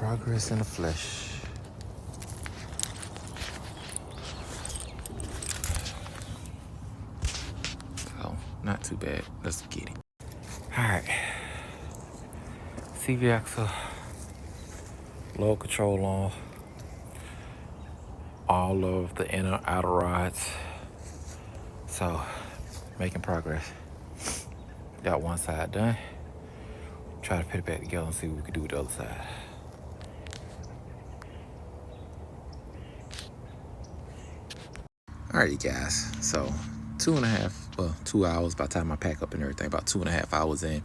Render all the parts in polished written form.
Progress in the flesh. So, not too bad. Let's get it. Alright. CV axle. Low control on. All of the inner outer rods. So, making progress. Got one side done. Try to put it back together and see what we can do with the other side. Alright, you guys. So 2 hours by the time I pack up and everything, about 2.5 hours in,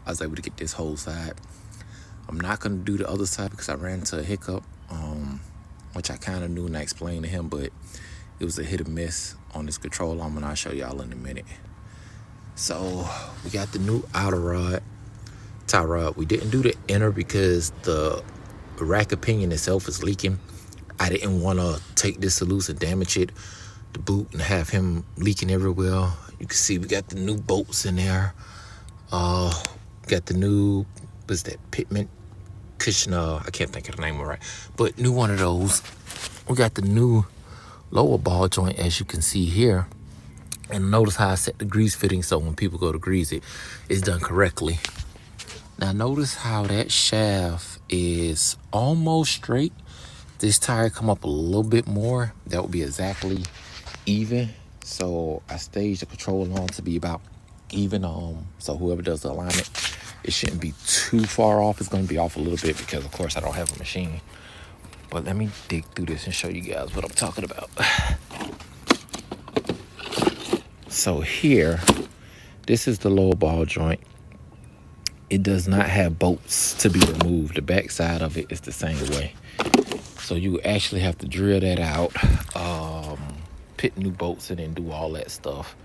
I was able to get this whole side. I'm not gonna do the other side because I ran into a hiccup, which I kind of knew and I explained to him, but it was a hit or miss on this control arm, and I'll show y'all in a minute. So we got the new outer rod, tie rod. We didn't do the inner because the rack pinion itself is leaking. I didn't want to take this loose and damage it, the boot, and have him leaking everywhere. You can see we got the new bolts in there. Got the new, what's that, pitment cushion? I can't think of the name of it right, but new one of those. We got the new lower ball joint, as you can see here. And notice how I set the grease fitting so when people go to grease it, it's done correctly. Now notice how that shaft is almost straight. This tire come up a little bit more. That would be exactly even. So I staged the control arm to be about even. So whoever does the alignment, it shouldn't be too far off. It's gonna be off a little bit because of course I don't have a machine. But let me dig through this and show you guys what I'm talking about. So here, this is the lower ball joint. It does not have bolts to be removed. The back side of it is the same way. So you actually have to drill that out, put new bolts in and do all that stuff.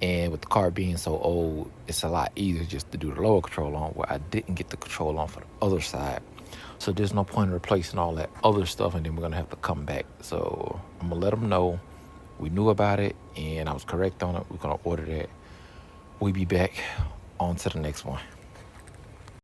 And with the car being so old, it's a lot easier just to do the lower control arm, where I didn't get the control arm for the other side. So there's no point in replacing all that other stuff, and then we're gonna have to come back. So I'm gonna let them know we knew about it and I was correct on it. We're gonna order that. We'll be back on to the next one.